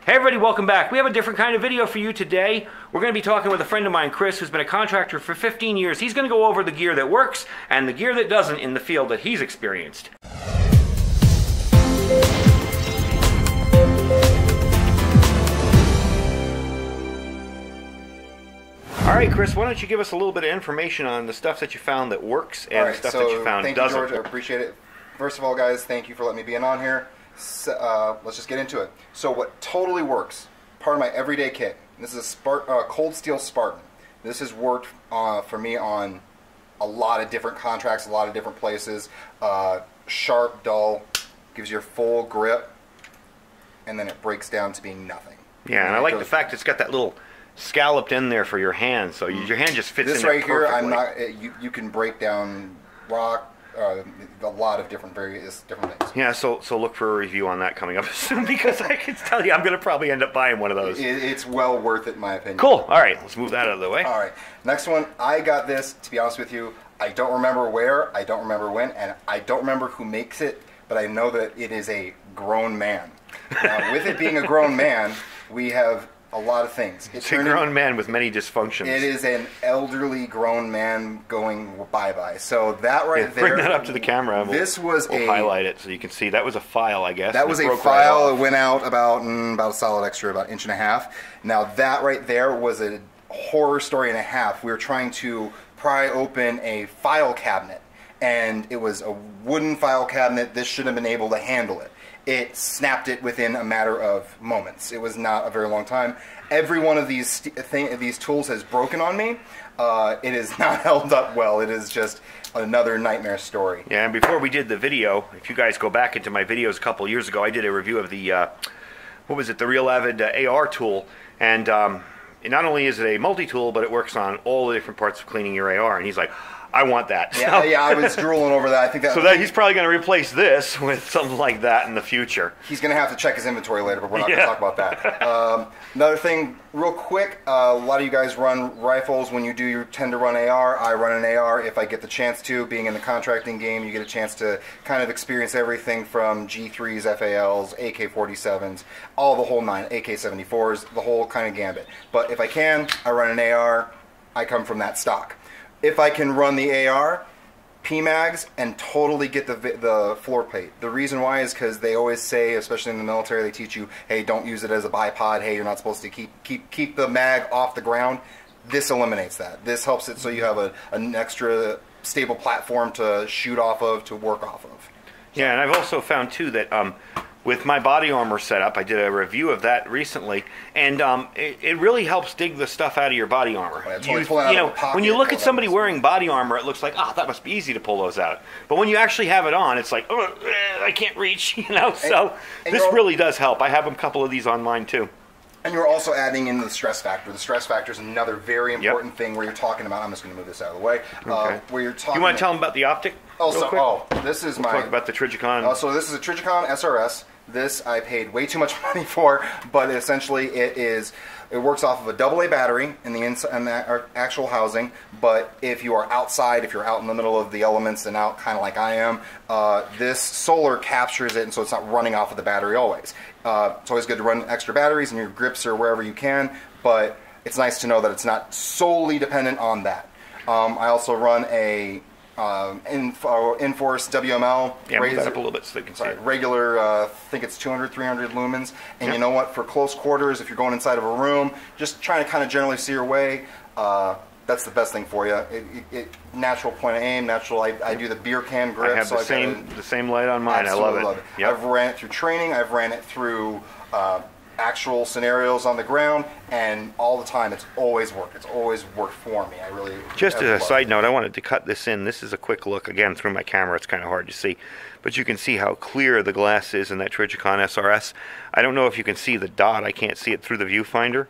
Hey everybody, welcome back. We have a different kind of video for you today. We're going to be talking with a friend of mine, Chris, who's been a contractor for 15 years. He's going to go over the gear that works and the gear that doesn't in the field that he's experienced. All right, Chris, why don't you give us a little bit of information on the stuff that you found that works and the stuff that you found doesn't. Thank you, George. I appreciate it. First of all, guys, thank you for letting me be on here. So, let's just get into it. So what totally works, part of my everyday kit, this is a cold steel Spartan. This has worked for me on a lot of different contracts, a lot of different places. Sharp, dull, gives you a full grip, and then it breaks down to being nothing. Yeah, and I like the fact it's got that little scalloped in there for your hand, so your hand just fits in there perfectly. This right here, you can break down rock, a lot of different things. Yeah, so look for a review on that coming up soon, because I can tell you I'm going to probably end up buying one of those. It's well worth it in my opinion. Cool. All right, let's move that out of the way. All right, next one. I got this, to be honest with you, I don't remember where, I don't remember when, and I don't remember who makes it, but I know that it is a grown man. Now, with it being a grown man, we have a lot of things. It's a grown man with many dysfunctions. It is an elderly grown man going bye-bye. So that right there. Bring that up to the camera. This was we'll highlight it so you can see. That was a file, I guess. That was a file. It went out about a solid extra, about 1.5 inches. Now that right there was a horror story and a half. We were trying to pry open a file cabinet, and it was a wooden file cabinet. This should have been able to handle it. It snapped it within a matter of moments. It was not a very long time. Every one of these tools has broken on me. It is not held up well. It is just another nightmare story. Yeah, and before we did the video, if you guys go back into my videos a couple years ago, I did a review of the, what was it, the Real Avid AR tool. And not only is it a multi-tool, but it works on all the different parts of cleaning your AR. And he's like, I want that. Yeah, yeah, I was drooling over that. I think that. So he's probably going to replace this with something like that in the future. He's going to have to check his inventory later, but we're not going to talk about that. Another thing, real quick, a lot of you guys run rifles. When you do, you tend to run AR. I run an AR if I get the chance to. Being in the contracting game, you get a chance to kind of experience everything from G3s, FALs, AK-47s, all the whole nine, AK-74s, the whole kind of gambit. But if I can, I run an AR. I come from that stock. If I can run the AR, PMags, and totally get the floor plate. The reason why is because they always say, especially in the military, they teach you, hey, don't use it as a bipod. Hey, you're not supposed to keep the mag off the ground. This eliminates that. This helps it so you have an extra stable platform to shoot off of, to work off of. Yeah, and I've also found too that with my body armor setup, I did a review of that recently, and it really helps dig the stuff out of your body armor. When you look at somebody wearing body armor, it looks like, oh, that must be easy to pull those out. But when you actually have it on, it's like, oh, I can't reach, So this really does help. I have a couple of these on mine too. And you're also adding in the stress factor. The stress factor is another very important thing where you're talking about. I'm just going to move this out of the way. Okay. Where you're talking. You want to tell them about the optic? This is talk about the Trijicon. So this is a Trijicon SRS. This I paid way too much money for, but essentially it works off of a AA battery in the actual housing. But if you are outside, if you're out in the middle of the elements and out kind of like I am, this solar captures it, and so it's not running off of the battery always. It's always good to run extra batteries in your grips or wherever you can, but it's nice to know that it's not solely dependent on that. I also run a Inforce WML. Yeah, move that up a little bit so they can see it. Regular, I think it's 200, 300 lumens. And you know what? For close quarters, if you're going inside of a room, just trying to kind of generally see your way, that's the best thing for you. Natural point of aim, natural. I do the beer can grip. I have the same light on mine. I love it. Yep. I've ran it through training. I've ran it through actual scenarios on the ground, and all the time it's always worked. It's always worked for me. I really just as a side note, I wanted to cut this in. This is a quick look again through my camera. It's kind of hard to see, but you can see how clear the glass is in that Trijicon SRS. I don't know if you can see the dot. I can't see it through the viewfinder,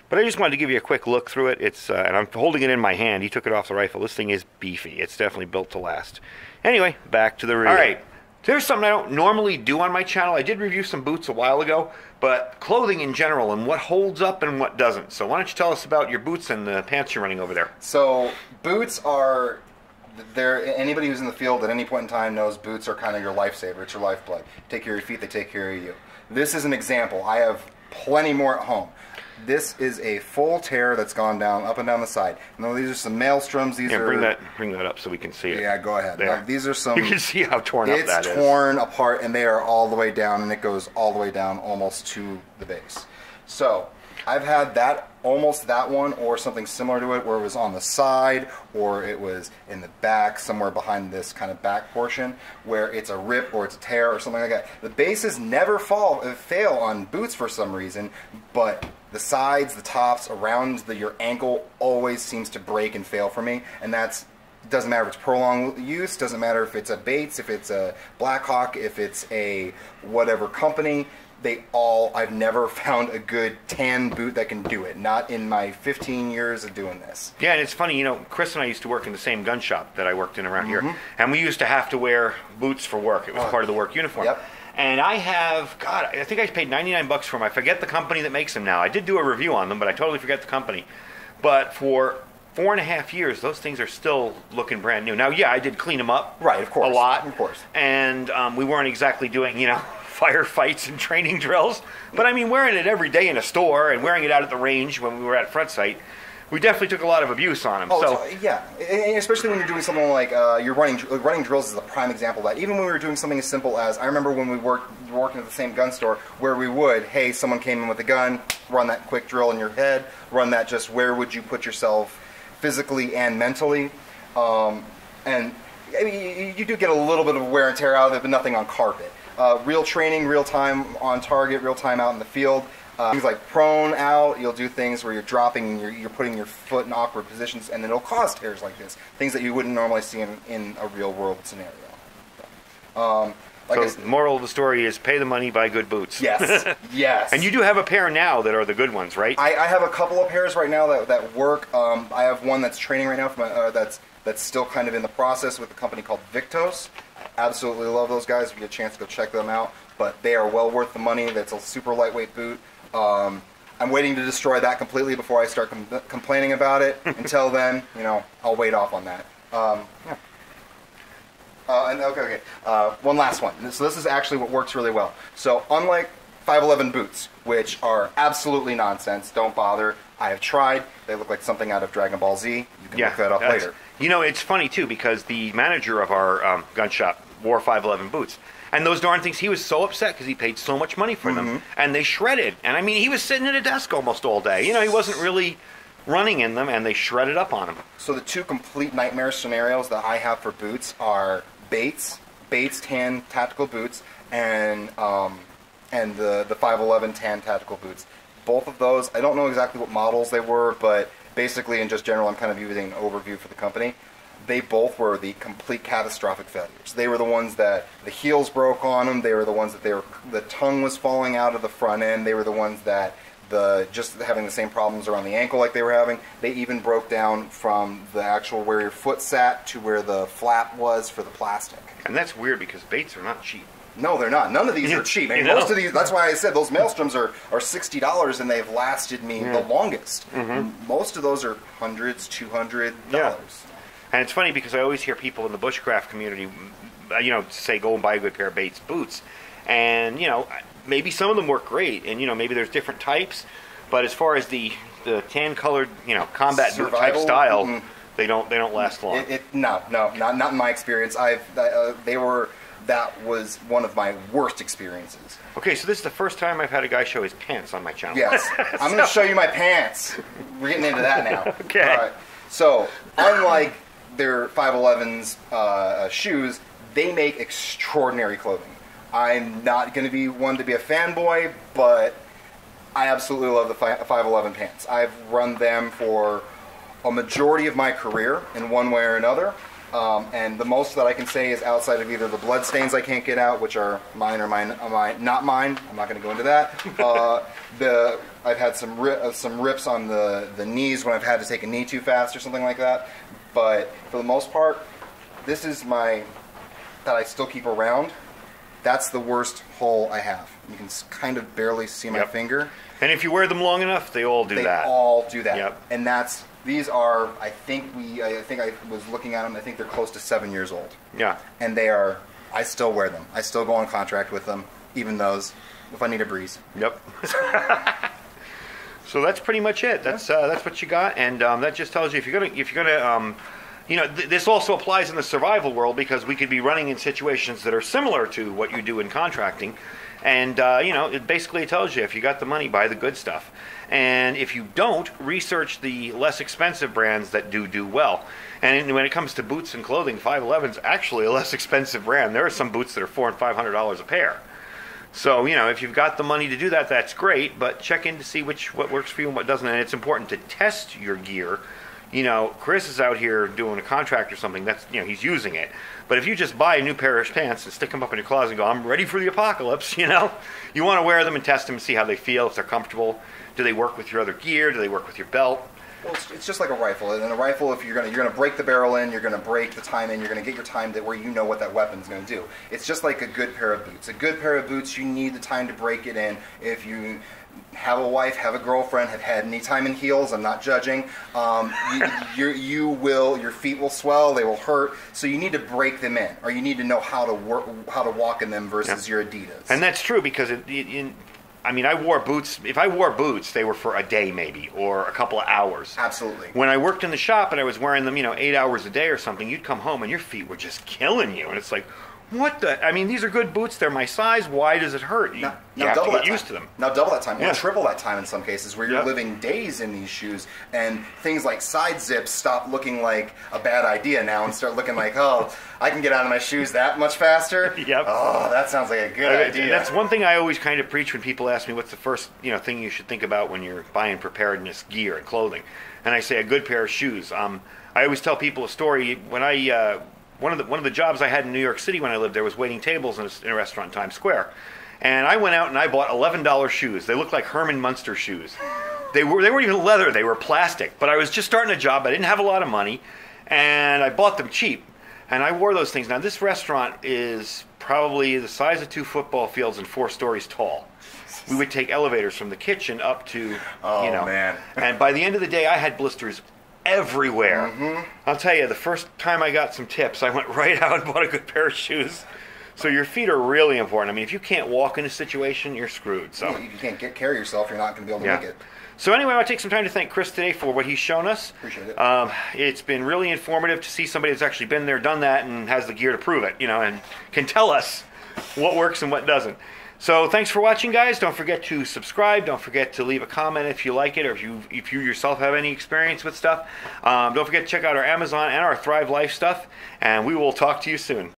but I just wanted to give you a quick look through it. It's and I'm holding it in my hand. He took it off the rifle. This thing is beefy. It's definitely built to last. Anyway, back to the review. All right. There's something I don't normally do on my channel. I did review some boots a while ago, but clothing in general and what holds up and what doesn't. So why don't you tell us about your boots and the pants you're running over there? So boots are, anybody who's in the field at any point in time knows boots are kind of your lifesaver. It's your lifeblood. Take care of your feet, they take care of you. This is an example. I have plenty more at home. This is a full tear that's gone down, up and down the side. Now, these are some maelstroms. These are... Bring that up so we can see it. Yeah, go ahead. There. Now, these are some... You can see how torn up that is. It's torn apart, and they are all the way down, and it goes all the way down almost to the base. So, I've had that, almost that one, or something similar to it, where it was on the side, or it was in the back, somewhere behind this kind of back portion, where it's a rip, or it's a tear, or something like that. The bases never fail on boots for some reason, but the sides, the tops, around your ankle always seems to break and fail for me, and that's... Doesn't matter if it's prolonged use, doesn't matter if it's a Bates, if it's a Blackhawk, if it's a whatever company. I've never found a good tan boot that can do it. Not in my 15 years of doing this. Yeah, and it's funny, Chris and I used to work in the same gun shop that I worked in around here. And we used to have to wear boots for work. It was part of the work uniform. Yep. And I think I paid $99 for them. I forget the company that makes them now. I did do a review on them, but I totally forget the company. But for 4.5 years, those things are still looking brand new. Now, yeah, I did clean them up. Right, of course. A lot. Of course. And we weren't exactly doing, firefights and training drills. But I mean, wearing it every day in a store and wearing it out at the range when we were at Front Site, we definitely took a lot of abuse on them. Oh, yeah, and especially when you're doing something like you're running drills is a prime example of that. Even when we were doing something as simple as, I remember when we were working at the same gun store where we would, hey, someone came in with a gun, run that quick drill in your head, run that just where would you put yourself physically and mentally, and I mean, you do get a little bit of wear and tear out of it, but nothing on carpet. Real training, real time on target, real time out in the field. Things like prone out, you'll do things where you're dropping, you're putting your foot in awkward positions, and it'll cause tears like this. Things that you wouldn't normally see in a real world scenario. So the moral of the story is pay the money, buy good boots. Yes, yes. And you do have a pair now that are the good ones, right? I have a couple of pairs right now that work. I have one that's training right now for that's still kind of in the process with a company called Victos. Absolutely love those guys. If you get a chance to go check them out. But they are well worth the money. That's a super lightweight boot. I'm waiting to destroy that completely before I start complaining about it. Until then, I'll wait off on that. Yeah. Okay. One last one. So this is actually what works really well. So unlike 511 boots, which are absolutely nonsense, don't bother. I have tried. They look like something out of Dragon Ball Z. You can look that up later. It's funny too because the manager of our gun shop wore 511 boots. And those darn things, he was so upset because he paid so much money for them. And they shredded. And I mean, he was sitting at a desk almost all day. He wasn't really running in them, and they shredded up on him. So the two complete nightmare scenarios that I have for boots are Bates tan tactical boots, and the 511 tan tactical boots. Both of those, I don't know exactly what models they were, but basically in just general, I'm kind of using an overview for the company. They both were the complete catastrophic failures. They were the ones that the heels broke on them. They were the ones that the tongue was falling out of the front end. They were the ones that just having the same problems around the ankle like they were having. They even broke down from the actual where your foot sat to where the flap was for the plastic. And that's weird because Bates are not cheap. No, they're not. None of these are cheap. I mean, most of these, that's why I said those maelstroms are $60 and they've lasted me the longest. Most of those are hundreds, $200. Yeah. And it's funny because I always hear people in the bushcraft community, say go and buy a good pair of Bates boots. And, maybe some of them work great, and maybe there's different types, but as far as the tan colored combat boot type style, they don't last long. Not in my experience. That was one of my worst experiences. Okay, so this is the first time I've had a guy show his pants on my channel. Yes, I'm going to show you my pants. We're getting into that now. Okay. All right. So unlike their 511's shoes, they make extraordinary clothing. I'm not going to be one to be a fanboy, but I absolutely love the 511 pants. I've run them for a majority of my career in one way or another, and the most that I can say is outside of either the blood stains I can't get out, which are mine or not mine. I'm not going to go into that. I've had some rips on the knees when I've had to take a knee too fast or something like that. But for the most part, this is that I still keep around. That's the worst hole I have. You can kind of barely see my finger. And if you wear them long enough, they all do that. They all do that. Yep. And these are, I think I was looking at them, I think they're close to 7 years old. Yeah. And I still wear them. I still go on contract with them, even those. if I need a breeze. Yep. So that's pretty much it. That's what you got, and that just tells you if you're gonna you know, this also applies in the survival world, because we could be running in situations that are similar to what you do in contracting, and you know, it basically tells you if you got the money, buy the good stuff, and if you don't, research the less expensive brands that do well. And when it comes to boots and clothing, 511's actually a less expensive brand. There are some boots that are $400 and $500 a pair. So, you know, if you've got the money to do that, that's great, but check in to see what works for you and what doesn't. And it's important to test your gear. You know, Chris is out here doing a contract or something, that's, you know, he's using it. But if you just buy a new pair of pants and stick them up in your closet and go, I'm ready for the apocalypse, you know, you want to wear them and test them and see how they feel, if they're comfortable. Do they work with your other gear? Do they work with your belt? Well, it's just like a rifle. And a rifle, if you're gonna break the barrel in, you're gonna break the time in, you're gonna get your time that where you know what that weapon's gonna do. It's just like a good pair of boots. A good pair of boots, you need the time to break it in. If you have a wife, have a girlfriend, have had any time in heels, I'm not judging. Your feet will swell, they will hurt. So you need to break them in, or you need to know how to walk in them versus your Adidas. And that's true, because I mean, I wore boots. If I wore boots, they were for a day maybe, or a couple of hours. Absolutely. When I worked in the shop and I was wearing them, you know, 8 hours a day or something, you'd come home and your feet were just killing you. And it's like, what the? I mean, these are good boots. They're my size. Why does it hurt? You have to get used to them. Now double that time, or triple that time in some cases, where you're living days in these shoes, and things like side zips stop looking like a bad idea now and start looking like, oh, I can get out of my shoes that much faster. Yep. Oh, that sounds like a good idea. That's one thing I always kind of preach when people ask me what's the first, you know, thing you should think about when you're buying preparedness gear and clothing, and I say a good pair of shoes. I always tell people a story. When I one of the jobs I had in New York City when I lived there was waiting tables in a restaurant in Times Square. And I went out and I bought $11 shoes. They looked like Herman Munster shoes. They weren't even leather, they were plastic. But I was just starting a job, I didn't have a lot of money, and I bought them cheap. And I wore those things. Now this restaurant is probably the size of 2 football fields and 4 stories tall. We would take elevators from the kitchen up to, you know. Man. And by the end of the day, I had blisters everywhere. I'll tell you, the first time I got some tips, I went right out and bought a good pair of shoes. So your feet are really important. I mean, if you can't walk in a situation, you're screwed. So you can't carry yourself, you're not going to be able to make it. So anyway, I want to take some time to thank Chris today for what he's shown us. Appreciate it. It's been really informative to see somebody that's actually been there, done that, and has the gear to prove it, you know, and can tell us what works and what doesn't. So thanks for watching, guys. Don't forget to subscribe. Don't forget to leave a comment if you like it, or if you yourself have any experience with stuff. Don't forget to check out our Amazon and our Thrive Life stuff, and we will talk to you soon.